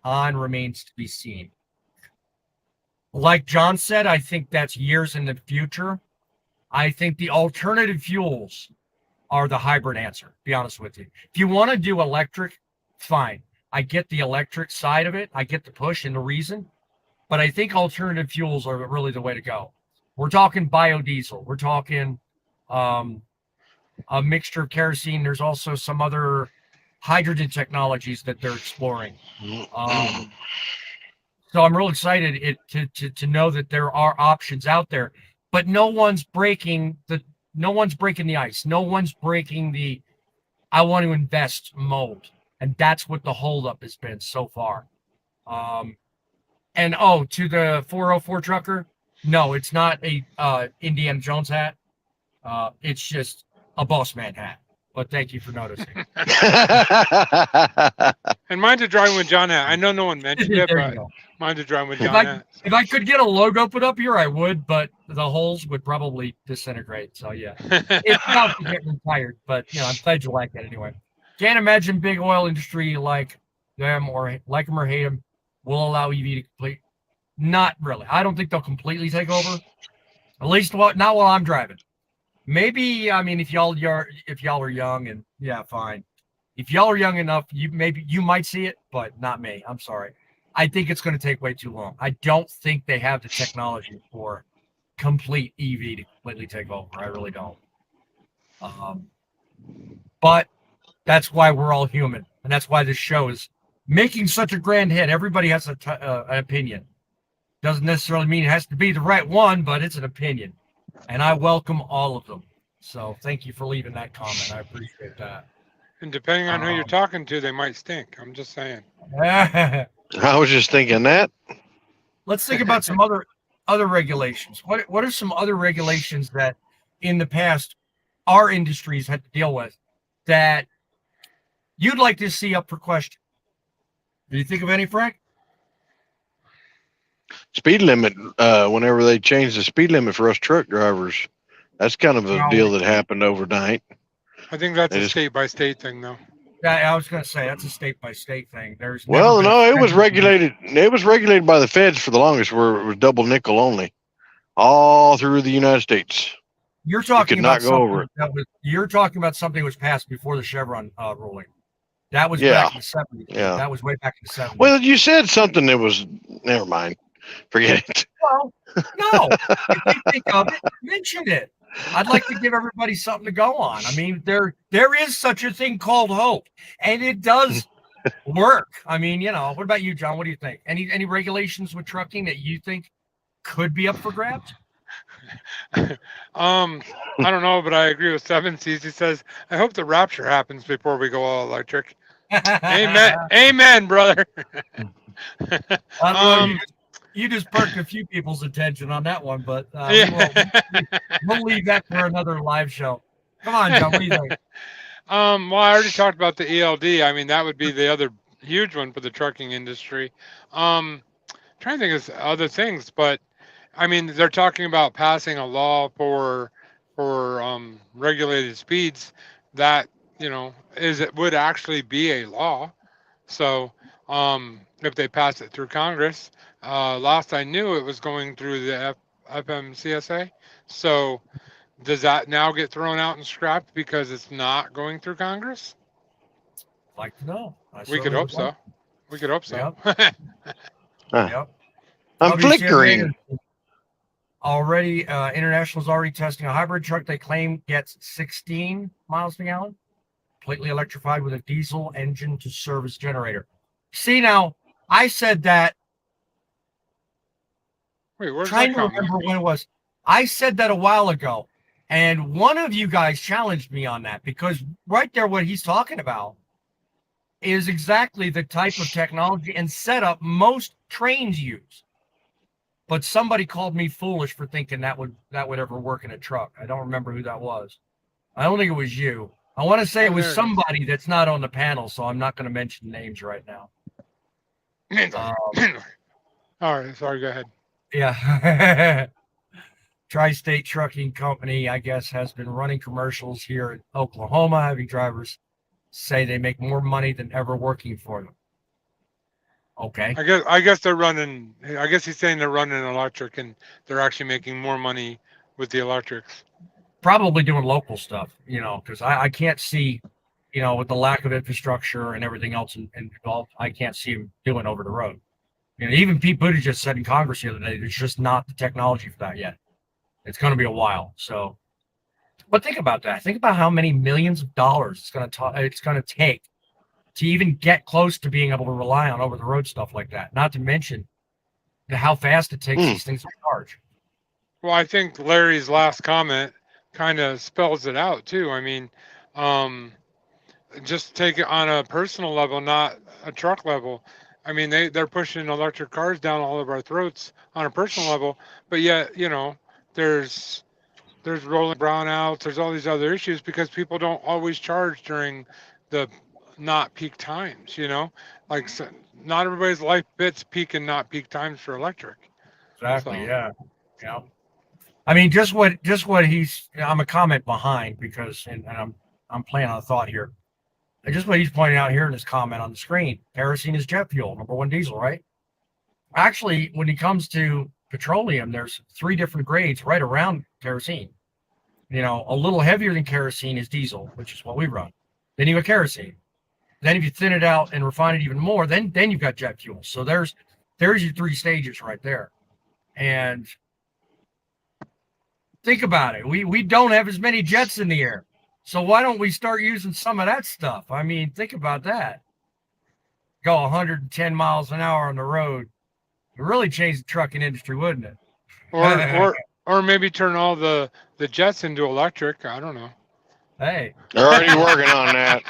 on remains to be seen. Like John said, I think that's years in the future. I think the alternative fuels are the hybrid answer, to be honest with you. If you want to do electric, fine. I get the electric side of it. I get the push and the reason. But I think alternative fuels are really the way to go. We're talking biodiesel. We're talking a mixture of kerosene. There's also some other hydrogen technologies that they're exploring. So I'm real excited to know that there are options out there. But no one's breaking the ice. No one's breaking the I want to invest mold. And that's what the holdup has been so far. And to the 404 trucker, no, it's not a Indiana Jones hat. It's just a boss man hat. But thank you for noticing. And mine's a Driving with John hat. I know no one mentioned it, but mine's a Driving with John hat. If I could get a logo put up here, I would, but the holes would probably disintegrate. So yeah, it's not to get retired, but I'm glad you like it anyway. Can't imagine big oil industry like them or hate them will allow EV to complete. Not really. I don't think they'll completely take over. At least not while I'm driving. Maybe, if y'all are young and fine. If y'all are young enough, you might see it, but not me. I'm sorry. I think it's going to take way too long. I don't think they have the technology for complete EV to completely take over. I really don't. But that's why we're all human, and that's why this show is making such a grand hit. Everybody has an opinion. Doesn't necessarily mean it has to be the right one, but it's an opinion, and I welcome all of them. So thank you for leaving that comment. I appreciate that. And depending on who you're talking to, they might stink. I'm just saying. I was just thinking that. Let's think about some other regulations. What are some other regulations that in the past our industries had to deal with that you'd like to see up for question? Do you think of any, Frank? Speed limit, whenever they changed the speed limit for us truck drivers, that's kind of a deal that happened overnight. I think that's a state by state thing, though. Yeah, I was going to say that's a state by state thing. There's Well, never been no, a it was federal- regulated. It was regulated by the feds for the longest, where it was double nickel only, all through the United States. You're You talking could not about go over something it. that was. You're talking about something that was passed before the Chevron ruling. That was Yeah, back in the 70s. yeah. That was way back in the 70s. Well, you said something that was. Never mind. Forget it. Well, no. If you think of it, mention it. I'd like to give everybody something to go on. I mean, there is such a thing called hope, and it does work. I mean, what about you, John? What do you think? Any regulations with trucking that you think could be up for grabs? I don't know, but I agree with Seven Seas. He says, I hope the rapture happens before we go all electric. Amen. Amen, brother. You just perked a few people's attention on that one, but yeah. we'll leave that for another live show. Come on, John. What do you think? Well, I already talked about the ELD. I mean, that would be the other huge one for the trucking industry. Trying to think of other things, but I mean, they're talking about passing a law for regulated speeds that it would actually be a law. So if they pass it through Congress, last I knew it was going through the FMCSA. So does that now get thrown out and scrapped because it's not going through Congress? I'd like to know. We could hope so. We could hope so. Yep. I'm WCMA flickering. Already, International's already testing a hybrid truck they claim gets 16 miles per gallon, completely electrified with a diesel engine to service generator. See, now, I said that. Wait, where's trying that to coming? remember when it was. I said that a while ago, and one of you guys challenged me on that, because right there, what he's talking about is exactly the type of technology and setup most trains use. But somebody called me foolish for thinking that would ever work in a truck. I don't remember who that was. I don't think it was you. I want to say it was somebody that's not on the panel, so I'm not going to mention names right now. All right, sorry, go ahead. Yeah. Tri-State Trucking Company, I guess, has been running commercials here in Oklahoma, having drivers say they make more money than ever working for them. Okay. I guess they're running. I guess he's saying they're running electric, and they're actually making more money with the electrics. Probably doing local stuff, because I can't see, with the lack of infrastructure and everything else involved, I can't see him doing over the road. Even Pete Buttigieg just said in Congress the other day, there's just not the technology for that yet. It's going to be a while. So, but think about that. Think about how many millions of dollars it's going to take to even get close to being able to rely on over-the-road stuff like that. Not to mention how fast it takes these things to charge. Well, I think Larry's last comment kind of spells it out too. I mean, just take it on a personal level, not a truck level. I mean, they're pushing electric cars down all of our throats on a personal level, but yet, there's rolling brownouts, there's all these other issues because people don't always charge during the not peak times, like not everybody's life fits peak and not peak times for electric. Exactly. So. Yeah. I mean, just what I'm a comment behind because, and I'm playing on a thought here. And just what he's pointing out here in his comment on the screen, kerosene is jet fuel, number one diesel, right? Actually, when it comes to petroleum, there's 3 different grades right around kerosene. A little heavier than kerosene is diesel, which is what we run. Then you have kerosene. Then if you thin it out and refine it even more, then you've got jet fuel. So there's your 3 stages right there. And think about it. We don't have as many jets in the air. So why don't we start using some of that stuff? I mean, think about that. Go 110 miles an hour on the road. It really changed the trucking industry, wouldn't it? Or maybe turn all the jets into electric. I don't know. Hey. They're already working on that.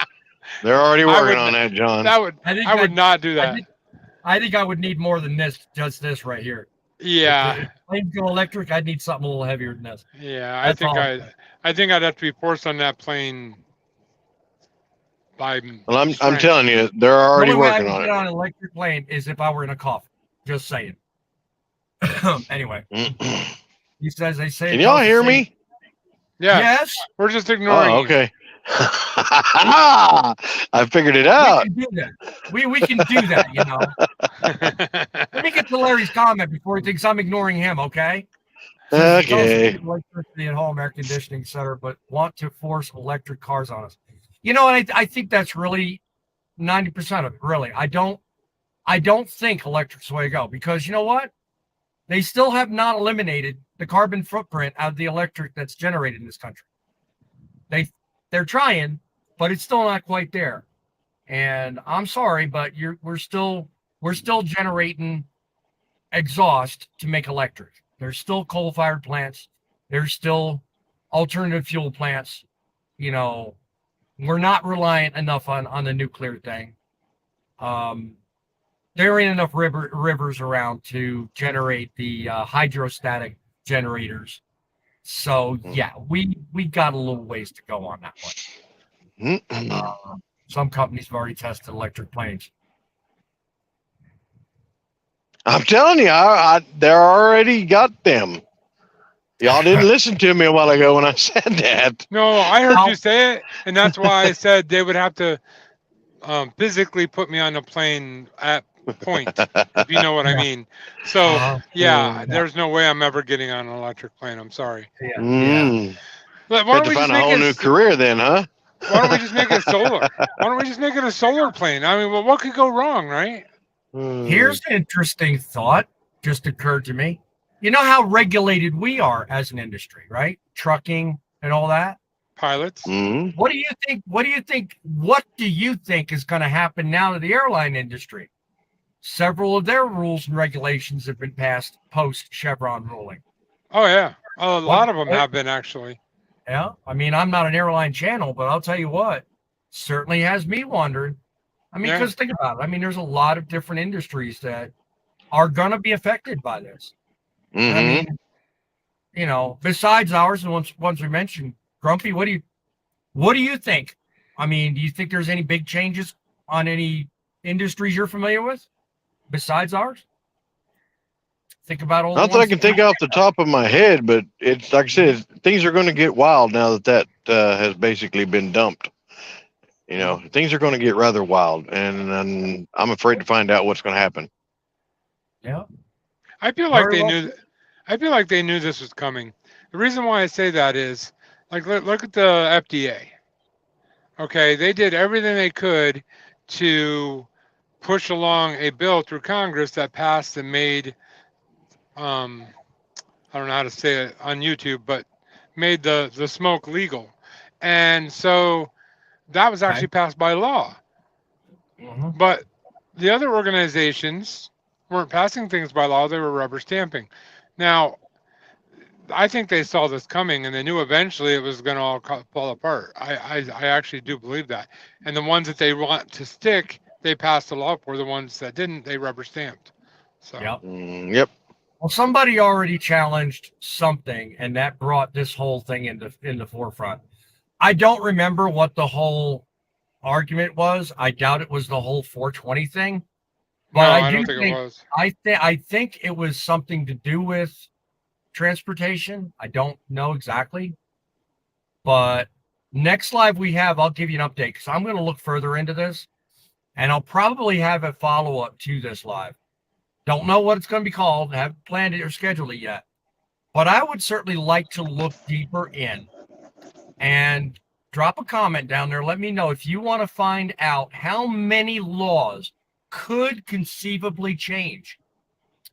They're already working on that, John. I would not do that. I think I would need more than this, just this right here. Yeah. If planes go electric, I'd need something a little heavier than this. Yeah, I think I'd have to be forced on that plane by. Well, I'm telling you, they're already working on it. Get on an electric plane is if I were in a coffin. Just saying. Anyway, he says they say. Can y'all hear me? Yeah. Yes. We're just ignoring. Oh, okay. I figured it We out. can do that. We can do that, you know. Let me get to Larry's comment before he thinks I'm ignoring him, okay? Says it's also Okay. cheap electricity at home, air conditioning, et cetera, but want to force electric cars on us. You know, and I think that's really 90% of it, really. I don't think electric's the way to go because you know what? They still have not eliminated the carbon footprint out of the electric that's generated in this country. They're trying, but it's still not quite there. And I'm sorry, but we're still generating exhaust to make electric. There's still coal-fired plants. There's still alternative fuel plants. You know, we're not reliant enough on the nuclear thing. There ain't enough rivers around to generate the hydrostatic generators. So yeah, we got a little ways to go on that one. Some companies have already tested electric planes. I'm telling you, they're already got them. Y'all didn't listen to me a while ago when I said that. No, I heard you say it, and that's why I said they would have to physically put me on a plane at point, if you know what I mean. So yeah, there's no way I'm ever getting on an electric plane. I'm sorry. Yeah. But Had to find a whole new career then, huh? Why don't we just make it solar? Why don't we just make it a solar plane? I mean, well, what could go wrong, right? Here's an interesting thought just occurred to me. You know how regulated we are as an industry, right? Trucking and all that. Pilots. What do you think? What do you think is going to happen now to the airline industry? Several of their rules and regulations have been passed post Chevron ruling. Oh yeah, a lot of them have been actually. Yeah, I mean, I'm not an airline channel, but I'll tell you what, certainly has me wondering. I mean, because think about it. I mean, there's a lot of different industries that are going to be affected by this. I mean, you know, besides ours, and ones we mentioned, Grumpy, what do you think? I mean, do you think there's any big changes on any industries you're familiar with besides ours? Think about all. Not that I can think off the top of my head, but it's like I said, things are going to get wild now that has basically been dumped. You know, things are going to get rather wild, and I'm afraid to find out what's going to happen. Yeah, I feel like they knew. I feel like they knew this was coming. The reason why I say that is, like, look at the FDA. Okay, they did everything they could to push along a bill through Congress that passed and made, I don't know how to say it on YouTube, but made the smoke legal. And so that was actually passed by law. But the other organizations weren't passing things by law, they were rubber stamping. Now, I think they saw this coming and they knew eventually it was going to all fall apart. I actually do believe that. And the ones that they want to stick, they passed the law for. The ones that didn't, they rubber stamped. So. Yep. Well, somebody already challenged something, and that brought this whole thing in the forefront. I don't remember what the whole argument was. I doubt it was the whole 420 thing. But no, I don't think it was. I think it was something to do with transportation. I don't know exactly. But next live we have, I'll give you an update because I'm going to look further into this, and I'll probably have a follow-up to this live. Don't know what it's going to be called. I haven't planned it or scheduled it yet. But I would certainly like to look deeper in and drop a comment down there. Let me know if you want to find out how many laws could conceivably change.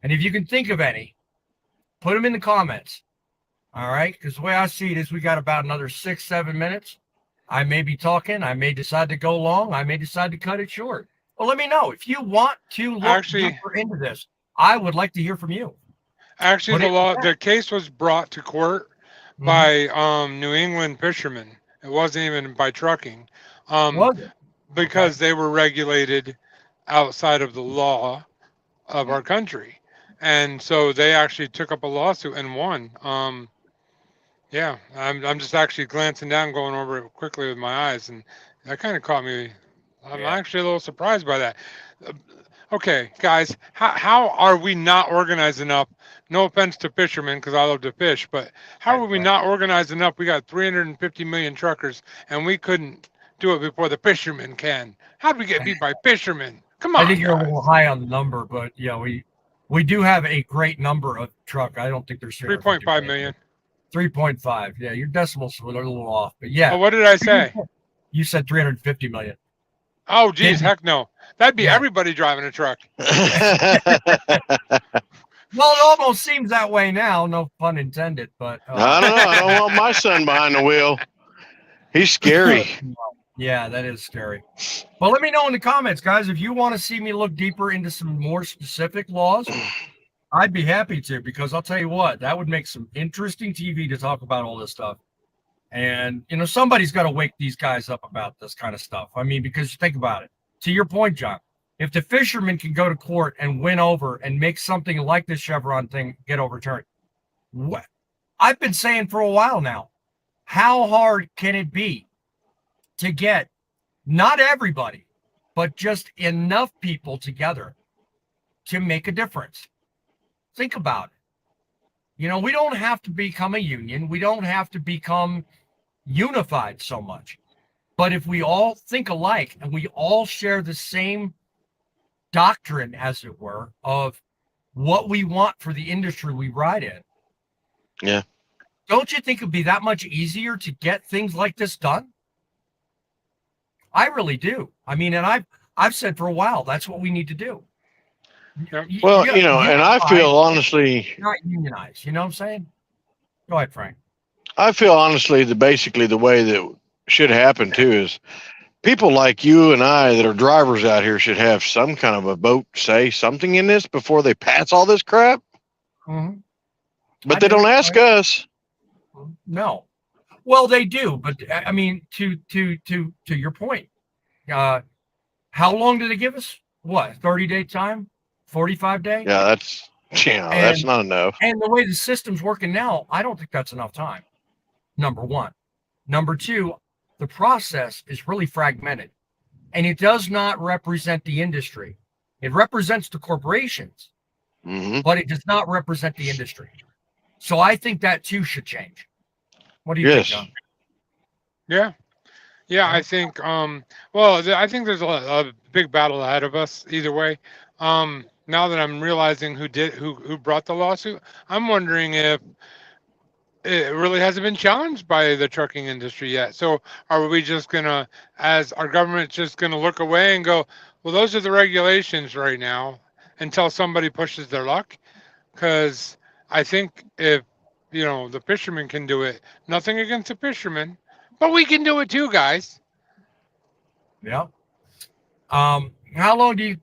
And if you can think of any, put them in the comments. All right? Because the way I see it is we got about another 6-7 minutes. I may be talking. I may decide to go long. I may decide to cut it short. Well, let me know. If you want to look deeper into this, I would like to hear from you. Actually, the case was brought to court by New England fishermen. It wasn't even by trucking. Because they were regulated outside of the law of our country. And so they actually took up a lawsuit and won. Yeah, I'm just actually glancing down, going over it quickly with my eyes, and that kind of caught me. I'm actually a little surprised by that. Okay, guys, how are we not organized enough? No offense to fishermen, because I love to fish, but how are we not organized enough? We got 350 million truckers, and we couldn't do it before the fishermen can. How'd we get beat by fishermen? Come I on, think you're a guys. little high on the number, but yeah, we do have a great number of truck. I don't think there's 3.5 million. 3.5. Yeah, your decimals were a little off, but Oh, yeah, what did I say? you said 350 million. Oh, geez, heck no. That'd be Yeah. everybody driving a truck. Well, it almost seems that way now. No pun intended, but I don't know. I don't want my son behind the wheel. He's scary. yeah, that is scary. But let me know in the comments, guys, if you want to see me look deeper into some more specific laws. I'd be happy to, because I'll tell you what, that would make some interesting TV to talk about all this stuff. And, you know, somebody's got to wake these guys up about this kind of stuff. I mean, because think about it. To your point, John, if the fishermen can go to court and win over and make something like this Chevron thing get overturned, what I've been saying for a while now, how hard can it be to get not everybody, but just enough people together to make a difference? Think about it. You know, we don't have to become a union. We don't have to become unified so much. But if we all think alike and we all share the same doctrine, as it were, of what we want for the industry we ride in. Yeah. Don't you think it'd be that much easier to get things like this done? I really do. I mean, and I've said for a while, that's what we need to do. Well, you know, and I feel honestly, not unionize. You know what I'm saying? Go ahead, Frank. I feel honestly that basically the way that should happen too is people like you and I that are drivers out here should have some kind of a vote, say something in this before they pass all this crap. Mm-hmm. But they don't ask us. No. Well, they do, but I mean, to your point, how long did they give us? What, 30-day time? 45-day? Yeah, that's not enough. And the way the system's working now, I don't think that's enough time. Number one. Number two, the process is really fragmented, and it does not represent the industry. It represents the corporations, but it does not represent the industry. So I think that too should change. What do you think, John? Yeah, I think, I think there's a big battle ahead of us either way. Now that I'm realizing who brought the lawsuit, I'm wondering if it really hasn't been challenged by the trucking industry yet. So are we just gonna, as our government, just gonna look away and go, well, those are the regulations right now until somebody pushes their luck? Because I think if, you know, the fishermen can do it, nothing against the fishermen, but we can do it too, guys. Yeah. How long do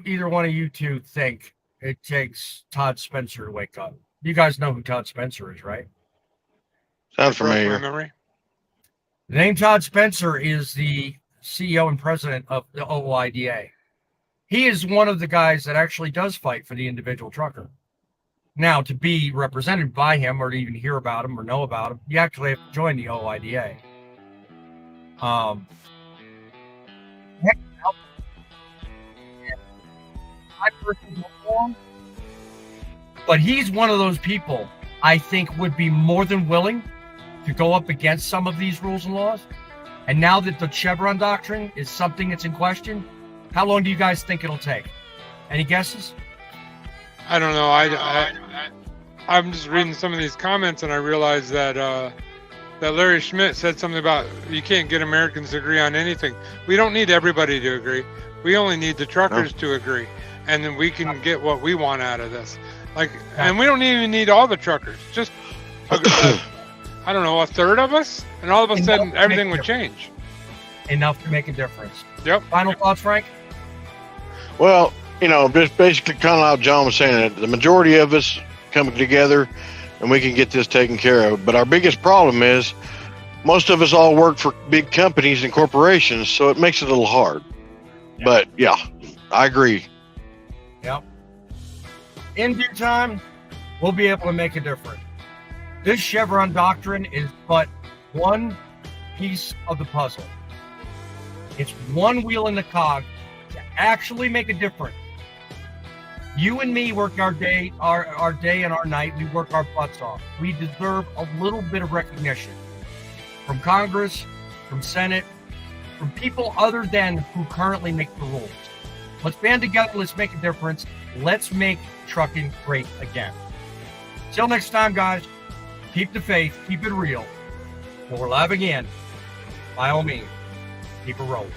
either one of you two think it takes Todd Spencer to wake up? You guys know who Todd Spencer is, right? Sounds familiar. Memory. The name Todd Spencer is the CEO and president of the OOIDA. He is one of the guys that actually does fight for the individual trucker. Now, to be represented by him or to even hear about him or know about him, you actually have to join the OOIDA. But he's one of those people I think would be more than willing to go up against some of these rules and laws. And now that the Chevron doctrine is something that's in question, how long do you guys think it'll take? Any guesses? I don't know. I'm just reading some of these comments and I realized that that Larry Schmidt said something about you can't get Americans to agree on anything. We don't need everybody to agree. We only need the truckers to agree, and then we can get what we want out of this. Like, and we don't even need all the truckers. Just I don't know, a third of us, and all of a sudden everything would change. Enough to make a difference. Yep. Final thoughts, Frank? Well, you know, just basically kind of like John was saying, that the majority of us coming together and we can get this taken care of. But our biggest problem is most of us all work for big companies and corporations, so it makes it a little hard. Yeah. But yeah, I agree. Yep. In due time, we'll be able to make a difference. This Chevron doctrine is but one piece of the puzzle. It's one wheel in the cog to actually make a difference You and me work our day and our night. We work our butts off. We deserve a little bit of recognition from Congress, from Senate, from people other than who currently make the rules. Let's band together. Let's make a difference. Let's make trucking great again. Till next time, guys, keep the faith, keep it real. When we're live again, by all means, keep it rolling.